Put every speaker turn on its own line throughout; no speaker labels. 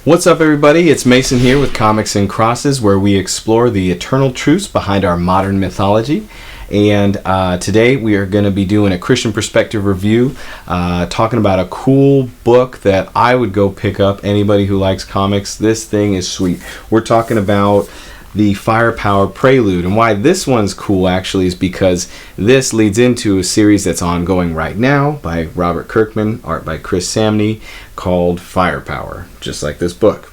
What's up, everybody? It's Mason here with Comics and Crosses, where we explore the eternal truths behind our modern mythology. And today we are going to be doing a Christian perspective review, talking about a cool book that I would go pick up. Anybody who likes comics, this thing is sweet. We're talking about the FIRE Power Prelude. And why this one's cool actually is because this leads into a series that's ongoing right now by Robert Kirkman, art by Chris Samney, called Fire Power, just like this book.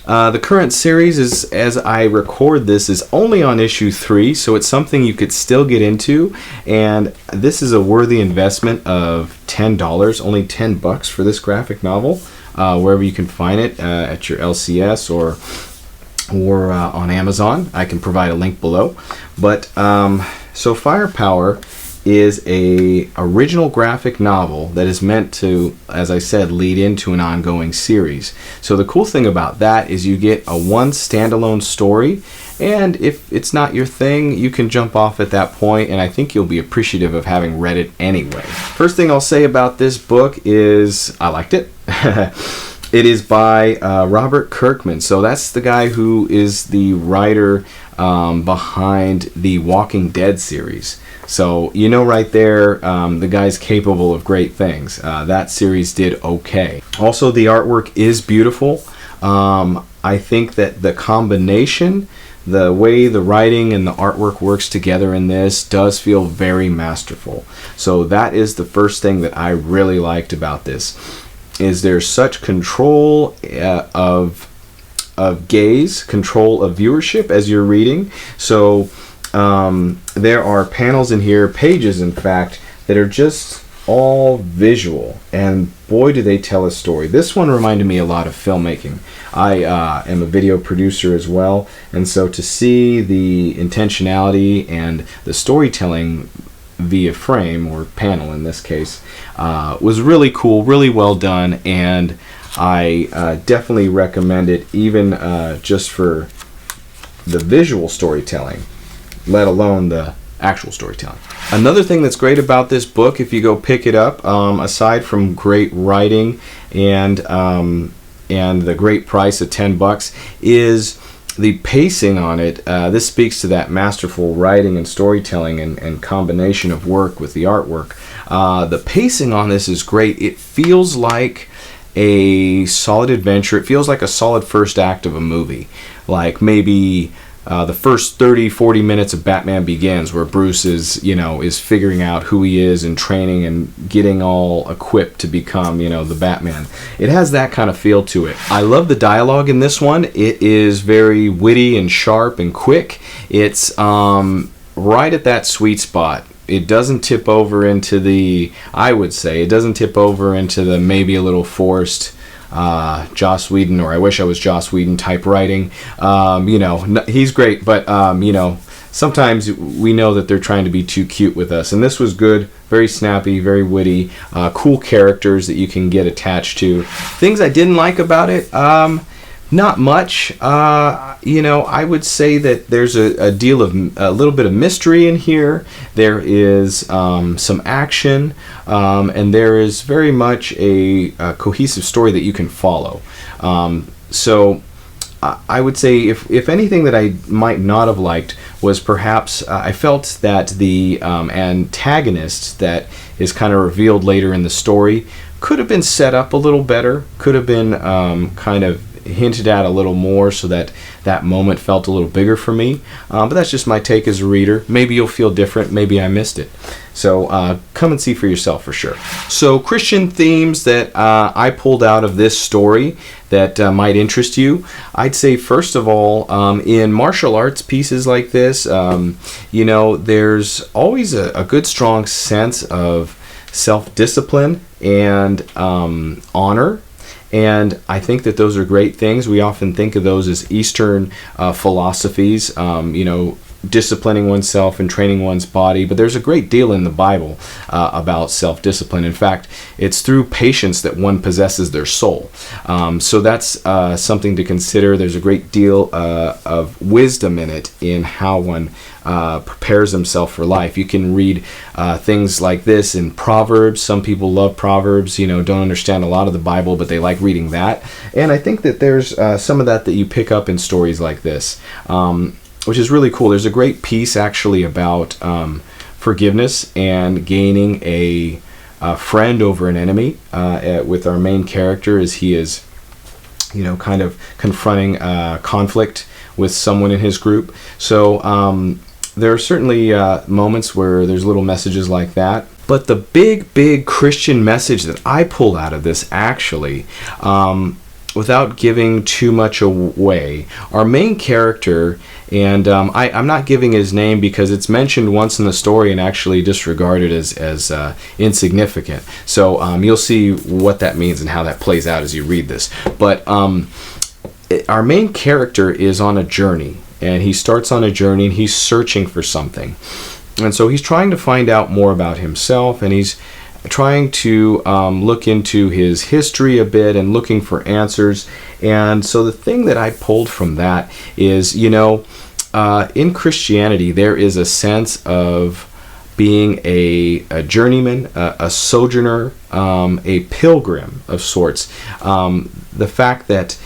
The current series, is, as I record this, is only on issue 3, so it's something you could still get into, and this is a worthy investment of $10, only $10 for this graphic novel, wherever you can find it, at your LCS or on Amazon. I can provide a link below. But so Fire Power is a original graphic novel that is meant to, as I said, lead into an ongoing series. So the cool thing about that is you get a one standalone story, and if it's not your thing, you can jump off at that point, and I think you'll be appreciative of having read it anyway. First thing I'll say about this book is I liked it. It is by Robert Kirkman. So that's the guy who is the writer behind the Walking Dead series. So you know right there, the guy's capable of great things. That series did okay. Also, the artwork is beautiful. I think that the combination, the way the writing and the artwork works together in this does feel very masterful. So that is the first thing that I really liked about this. Is there such control of gaze, control of viewership as you're reading. So there are panels in here, pages in fact, that are just all visual, and boy do they tell a story. This one reminded me a lot of filmmaking. I am a video producer as well, and so to see the intentionality and the storytelling via frame, or panel in this case, was really cool, really well done, and I definitely recommend it, even just for the visual storytelling, let alone the actual storytelling. Another thing that's great about this book, if you go pick it up, aside from great writing and the great price of $10, is the pacing on it. This speaks to that masterful writing and storytelling and combination of work with the artwork. The pacing on this is great. It feels like a solid adventure. It feels like a solid first act of a movie. Like maybe the first 30-40 minutes of Batman Begins, where Bruce is figuring out who he is and training and getting all equipped to become, the Batman. It has that kind of feel to it. I love the dialogue in this one. It is very witty and sharp and quick. It's right at that sweet spot. It doesn't tip over into the, I would say, it doesn't tip over into the maybe a little forced Joss Whedon, or I wish I was Joss Whedon type writing. He's great, but sometimes we know that they're trying to be too cute with us, and this was good, very snappy, very witty, cool characters that you can get attached to. Things I didn't like about it, not much. I would say that there's a little bit of mystery in here. There is some action, and there is very much a cohesive story that you can follow. So I would say if anything that I might not have liked was perhaps I felt that the antagonist that is kind of revealed later in the story could have been set up a little better, could have been kind of hinted at a little more, so that moment felt a little bigger for me. But that's just my take as a reader. Maybe you'll feel different. Maybe I missed it. So come and see for yourself for sure. So Christian themes that I pulled out of this story that might interest you. I'd say first of all, in martial arts pieces like this, there's always a good strong sense of self-discipline and honor. And I think that those are great things. We often think of those as Eastern philosophies, disciplining oneself and training one's body, but there's a great deal in the Bible about self-discipline. In fact, it's through patience that one possesses their soul. So that's something to consider. There's a great deal of wisdom in it, in how one prepares himself for life. You can read things like this in Proverbs. Some people love Proverbs, don't understand a lot of the Bible, but they like reading that. And I think that there's some of that you pick up in stories like this, which is really cool. There's a great piece actually about forgiveness and gaining a friend over an enemy with our main character, as he is, kind of confronting conflict with someone in his group. So there are certainly moments where there's little messages like that. But the big Christian message that I pull out of this, actually, without giving too much away, our main character, and I'm not giving his name because it's mentioned once in the story and actually disregarded as insignificant. So you'll see what that means and how that plays out as you read this. But our main character is on a journey, and he starts on a journey and he's searching for something. And so he's trying to find out more about himself, and he's trying to look into his history a bit and looking for answers. And so the thing that I pulled from that is, in Christianity, there is a sense of being a journeyman, a sojourner, a pilgrim of sorts. The fact that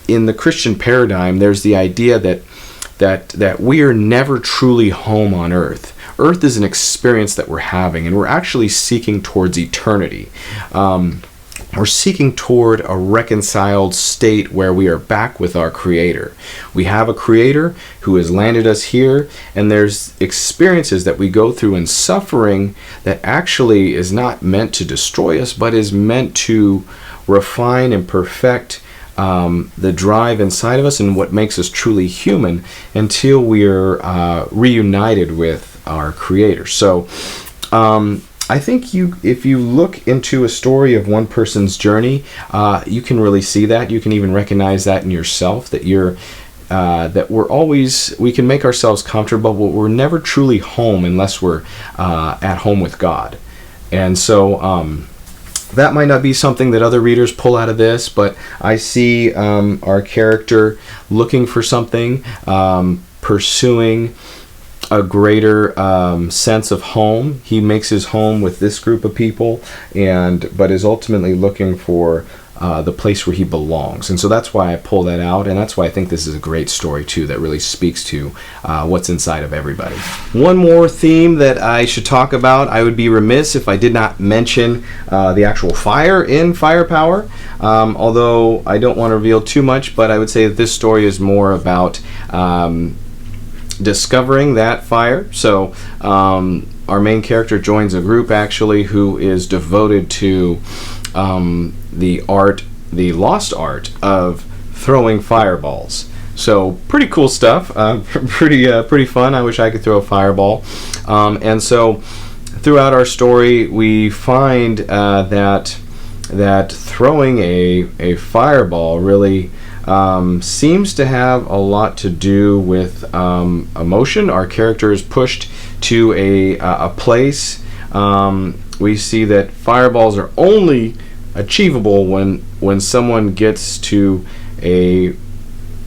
in the Christian paradigm, there's the idea that we are never truly home on earth. Earth is an experience that we're having, and we're actually seeking towards eternity. We're seeking toward a reconciled state where we are back with our Creator. We have a Creator who has landed us here, and there's experiences that we go through and suffering that actually is not meant to destroy us, but is meant to refine and perfect the drive inside of us and what makes us truly human, until we're reunited with our Creator. So I think if you look into a story of one person's journey, you can really see that. You can even recognize that in yourself, that we can make ourselves comfortable, but we're never truly home unless we're at home with God. And so that might not be something that other readers pull out of this, but I see our character looking for something, pursuing a greater sense of home. He makes his home with this group of people, but is ultimately looking for the place where he belongs. And so that's why I pull that out, and that's why I think this is a great story too, that really speaks to what's inside of everybody. One more theme that I should talk about, I would be remiss if I did not mention the actual fire in Firepower, although I don't want to reveal too much, but I would say that this story is more about discovering that fire. So our main character joins a group actually who is devoted to the lost art of throwing fireballs. So pretty cool stuff, pretty fun. I wish I could throw a fireball. And so throughout our story, we find that throwing a fireball really seems to have a lot to do with emotion. Our character is pushed to a place. We see that fireballs are only achievable when someone gets to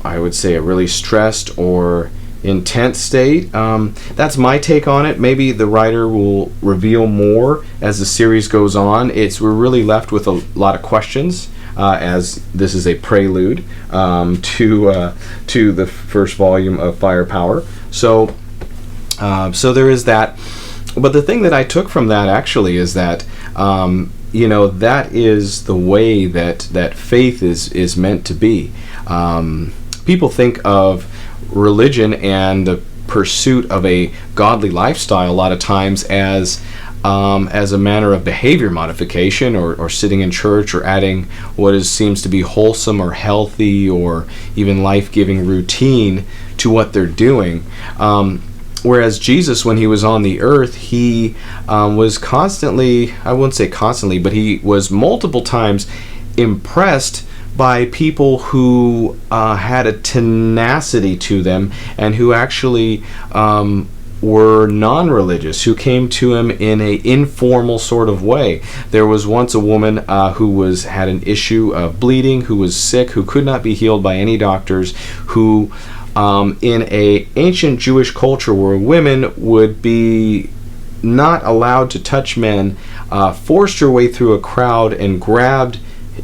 I would say a really stressed or intense state. That's my take on it. Maybe the writer will reveal more as the series goes on. We're really left with a lot of questions, as this is a prelude to the first volume of Firepower. So there is that. But the thing that I took from that actually is that that is the way that faith is meant to be. People think of religion and the pursuit of a godly lifestyle a lot of times as a manner of behavior modification, or sitting in church, or adding what seems to be wholesome or healthy or even life-giving routine to what they're doing. Whereas Jesus, when he was on the earth, he was constantly, I wouldn't say constantly, but he was multiple times impressed by people who had a tenacity to them, and who actually were non-religious, who came to him in a informal sort of way. There was once a woman who had an issue of bleeding, who was sick, who could not be healed by any doctors, who in a ancient Jewish culture where women would be not allowed to touch men, forced her way through a crowd and grabbed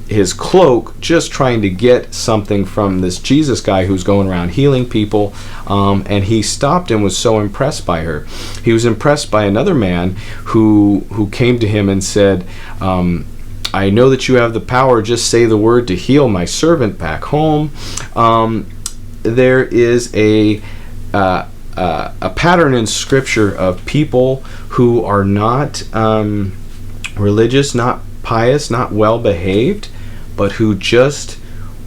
his cloak, just trying to get something from this Jesus guy who's going around healing people, and he stopped and was so impressed by her. He was impressed by another man who came to him and said, I know that you have the power, just say the word to heal my servant back home. There is a pattern in Scripture of people who are not religious, not pious, not well behaved, but who just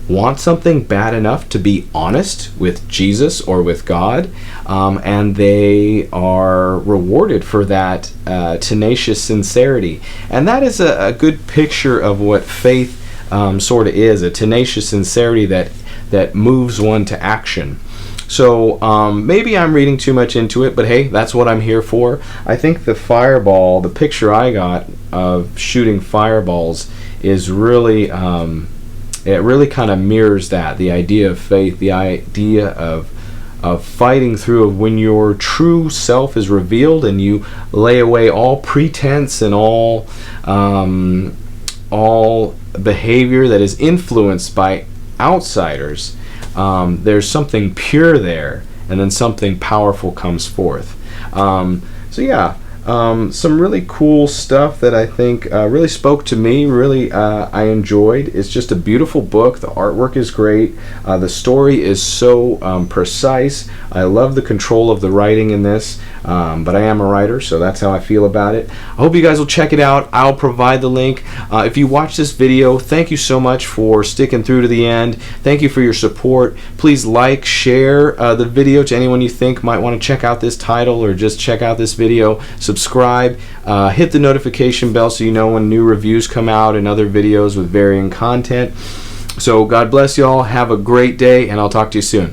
want something bad enough to be honest with Jesus or with God, and they are rewarded for that tenacious sincerity. And that is a good picture of what faith sort of is, a tenacious sincerity that moves one to action. So maybe I'm reading too much into it, but hey, that's what I'm here for. I think the fireball, the picture I got of shooting fireballs, is really, it really kind of mirrors that, the idea of faith, the idea of fighting through, of when your true self is revealed and you lay away all pretense and all behavior that is influenced by outsiders. There's something pure there, and then something powerful comes forth. So yeah, some really cool stuff that I think really spoke to me, really I enjoyed. It's just a beautiful book. The artwork is great. The story is so precise. I love the control of the writing in this, but I am a writer, so that's how I feel about it. I hope you guys will check it out. I'll provide the link. If you watch this video, thank you so much for sticking through to the end. Thank you for your support. Please like, share the video to anyone you think might want to check out this title or just check out this video. Subscribe, hit the notification bell so you know when new reviews come out and other videos with varying content. So God bless you all. Have a great day, and I'll talk to you soon.